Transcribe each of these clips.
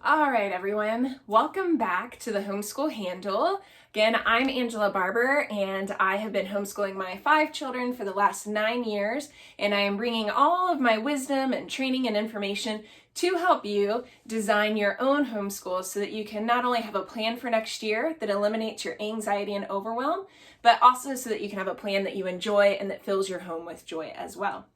All right, everyone, welcome back to the Homeschool Handle. Again, I'm Angela Barber, and I have been homeschooling my 5 children for the last 9 years, and I am bringing all of my wisdom and training and information to help you design your own homeschool so that you can not only have a plan for next year that eliminates your anxiety and overwhelm, but also so that you can have a plan that you enjoy and that fills your home with joy as well.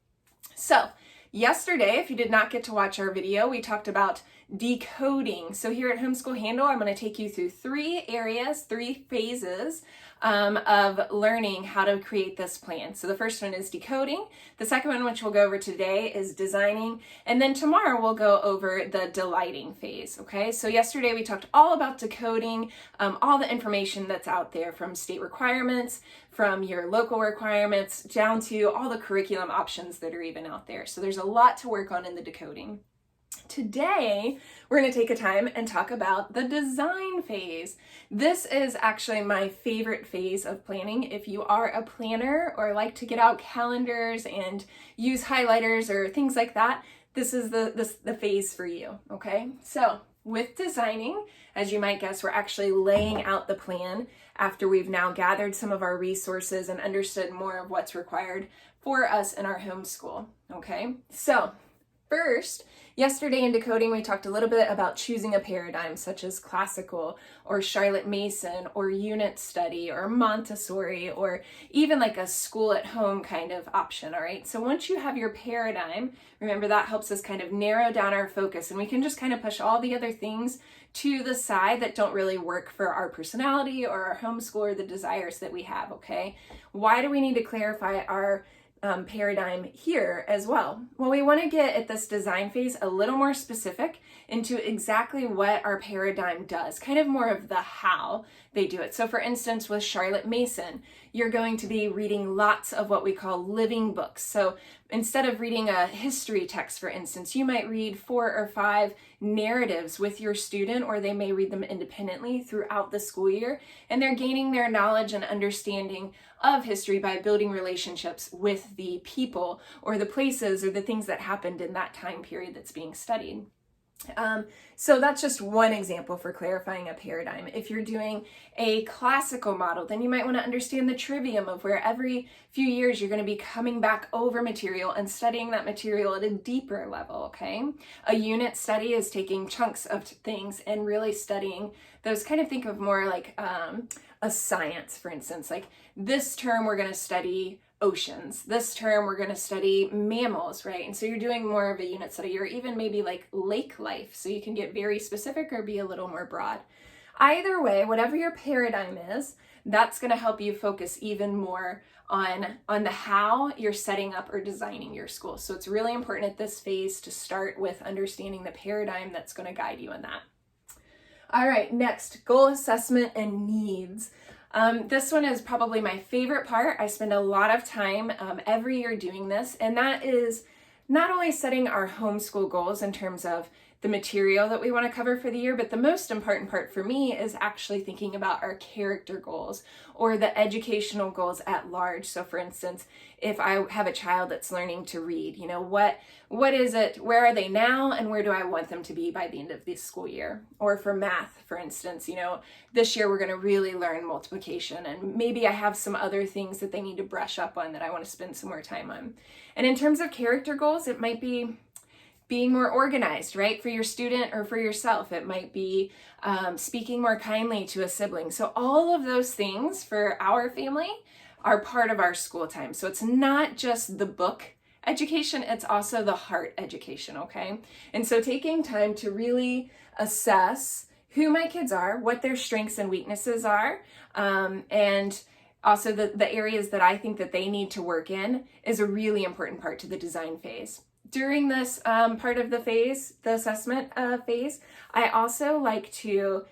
So, yesterday, if you did not get to watch our video, we talked about decoding. So here at Homeschool Handle, I'm going to take you through 3 areas, 3 phases of learning how to create this plan. So the first one is decoding. The second one, which we'll go over today, is designing. And then tomorrow we'll go over the delighting phase, okay? So yesterday we talked all about decoding, all the information that's out there from state requirements, from your local requirements, down to all the curriculum options that are even out there. So there's a lot to work on in the decoding. Today, we're going to take a time and talk about the design phase. This is actually my favorite phase of planning. If you are a planner or like to get out calendars and use highlighters or things like that, this is the phase for you, okay? So with designing, as you might guess, we're actually laying out the plan after we've now gathered some of our resources and understood more of what's required for us in our homeschool, okay? So first, yesterday in decoding, we talked a little bit about choosing a paradigm such as classical or Charlotte Mason or unit study or Montessori or even like a school at home kind of option, all right? So once you have your paradigm, remember that helps us kind of narrow down our focus and we can just kind of push all the other things to the side that don't really work for our personality or our homeschool or the desires that we have, okay? Why do we need to clarify our paradigm here as well? Well, we want to get at this design phase a little more specific into exactly what our paradigm does, kind of more of the how they do it. So for instance, with Charlotte Mason, you're going to be reading lots of what we call living books. So instead of reading a history text, for instance, you might read 4 or 5 narratives with your student, or they may read them independently throughout the school year, and they're gaining their knowledge and understanding of history by building relationships with the people or the places or the things that happened in that time period that's being studied. So that's just one example for clarifying a paradigm. If you're doing a classical model, then you might want to understand the trivium of where every few years you're going to be coming back over material and studying that material at a deeper level, okay? A unit study is taking chunks of things and really studying those. Kind of think of more like a science, for instance. Like this term we're going to study oceans. This term we're going to study mammals, right? And so you're doing more of a unit study or even maybe like lake life. So you can get very specific or be a little more broad. Either way, whatever your paradigm is, that's going to help you focus even more on the how you're setting up or designing your school. So it's really important at this phase to start with understanding the paradigm that's going to guide you in that. All right, next, goal assessment and needs. This one is probably my favorite part. I spend a lot of time every year doing this, and that is not only setting our homeschool goals in terms of the material that we want to cover for the year, but the most important part for me is actually thinking about our character goals or the educational goals at large. So for instance, if I have a child that's learning to read, you know, what is it, where are they now, and where do I want them to be by the end of this school year? Or for math, for instance, you know, this year we're going to really learn multiplication, and maybe I have some other things that they need to brush up on that I want to spend some more time on. And in terms of character goals, it might be being more organized, right? For your student or for yourself. It might be speaking more kindly to a sibling. So all of those things for our family are part of our school time. So it's not just the book education, it's also the heart education, okay? And so taking time to really assess who my kids are, what their strengths and weaknesses are, and also the areas that I think that they need to work in is a really important part to the design phase. During this part of the phase, the assessment phase, I also like to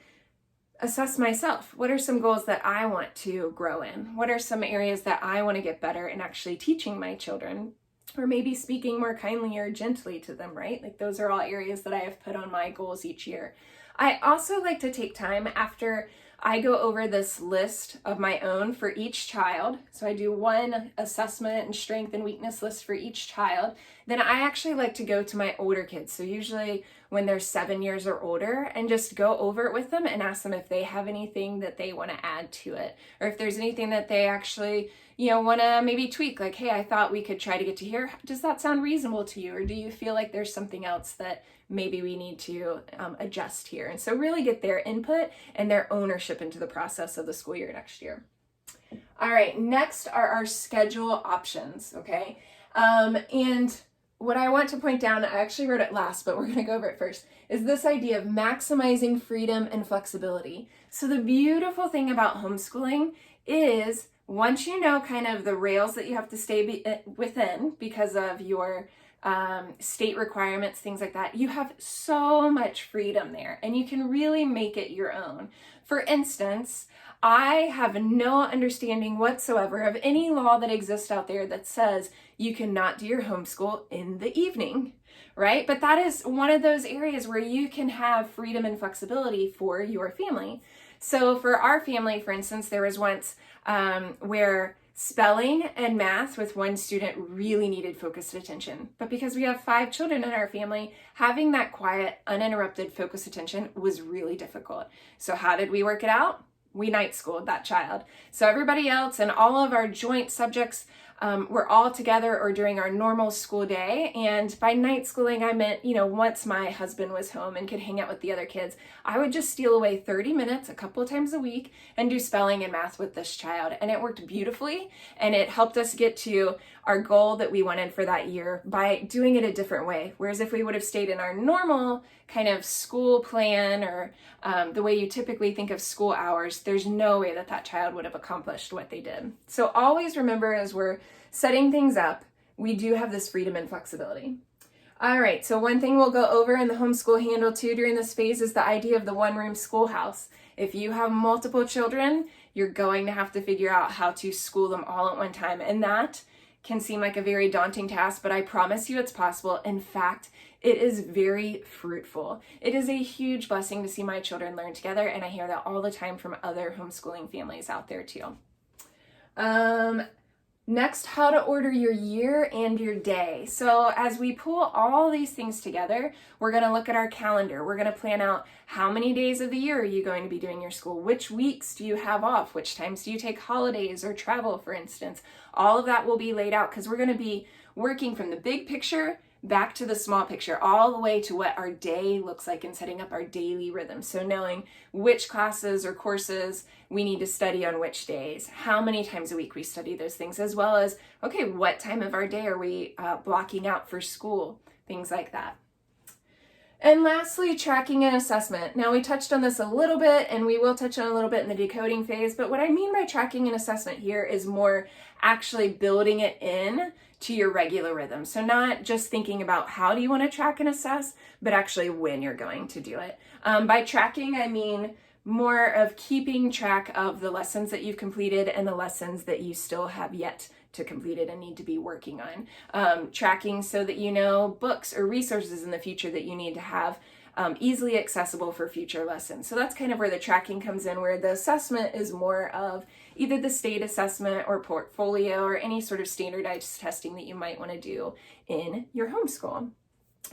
assess myself. What are some goals that I want to grow in? What are some areas that I want to get better in actually teaching my children? Or maybe speaking more kindly or gently to them, right? Like those are all areas that I have put on my goals each year. I also like to take time after I go over this list of my own for each child. So I do one assessment and strength and weakness list for each child. Then I actually like to go to my older kids. So usually when they're 7 years or older, and just go over it with them and ask them if they have anything that they want to add to it, or if there's anything that they actually, want to maybe tweak, like, hey, I thought we could try to get to here. Does that sound reasonable to you? Or do you feel like there's something else that maybe we need to adjust here? And so really get their input and their ownership into the process of the school year next year. All right, next are our schedule options, okay? And what I want to point down, I actually wrote it last, but we're going to go over it first, is this idea of maximizing freedom and flexibility. So the beautiful thing about homeschooling is once you know kind of the rails that you have to stay within because of your state requirements, things like that, you have so much freedom there and you can really make it your own. For instance, I have no understanding whatsoever of any law that exists out there that says you cannot do your homeschool in the evening, right? But that is one of those areas where you can have freedom and flexibility for your family. So for our family, for instance, there was once where spelling and math with one student really needed focused attention. But because we have 5 children in our family, having that quiet, uninterrupted focused attention was really difficult. So how did we work it out? We night schooled that child. So everybody else and all of our joint subjects were all together or during our normal school day. And by night schooling, I meant, once my husband was home and could hang out with the other kids, I would just steal away 30 minutes a couple of times a week and do spelling and math with this child. And it worked beautifully. And it helped us get to our goal that we wanted for that year by doing it a different way. Whereas if we would have stayed in our normal kind of school plan or the way you typically think of school hours, there's no way that that child would have accomplished what they did. So always remember, as we're setting things up, we do have this freedom and flexibility. All right, so one thing we'll go over in the Homeschool Handle too during this phase is the idea of the one-room schoolhouse. If you have multiple children, you're going to have to figure out how to school them all at one time. And that can seem like a very daunting task, but I promise you it's possible. In fact, it is very fruitful. It is a huge blessing to see my children learn together, and I hear that all the time from other homeschooling families out there too. Next, how to order your year and your day. So as we pull all these things together, we're going to look at our calendar. We're going to plan out how many days of the year are you going to be doing your school? Which weeks do you have off? Which times do you take holidays or travel, for instance? All of that will be laid out because we're going to be working from the big picture back to the small picture, all the way to what our day looks like and setting up our daily rhythm. So knowing which classes or courses we need to study on which days, how many times a week we study those things, as well as, okay, what time of our day are we blocking out for school, things like that. And lastly, tracking and assessment. Now we touched on this a little bit, and we will touch on a little bit in the decoding phase, but what I mean by tracking and assessment here is more actually building it in to your regular rhythm. So not just thinking about how do you want to track and assess, but actually when you're going to do it. By tracking, I mean more of keeping track of the lessons that you've completed and the lessons that you still have yet to complete it and need to be working on. Tracking so that you know books or resources in the future that you need to have easily accessible for future lessons. So that's kind of where the tracking comes in, where the assessment is more of either the state assessment or portfolio or any sort of standardized testing that you might want to do in your homeschool.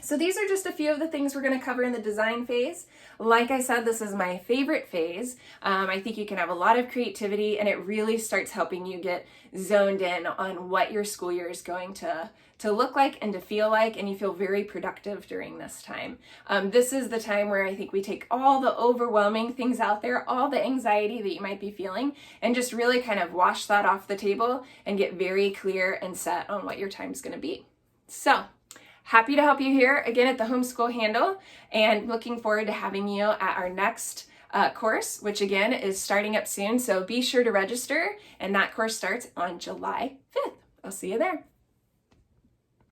So these are just a few of the things we're going to cover in the design phase. Like I said, this is my favorite phase. I think you can have a lot of creativity, and it really starts helping you get zoned in on what your school year is going to look like and to feel like, and you feel very productive during this time. This is the time where I think we take all the overwhelming things out there, all the anxiety that you might be feeling, and just really kind of wash that off the table and get very clear and set on what your time's going to be. So, happy to help you here again at the Homeschool Handle, and looking forward to having you at our next course, which again is starting up soon. So be sure to register, and that course starts on July 5th. I'll see you there.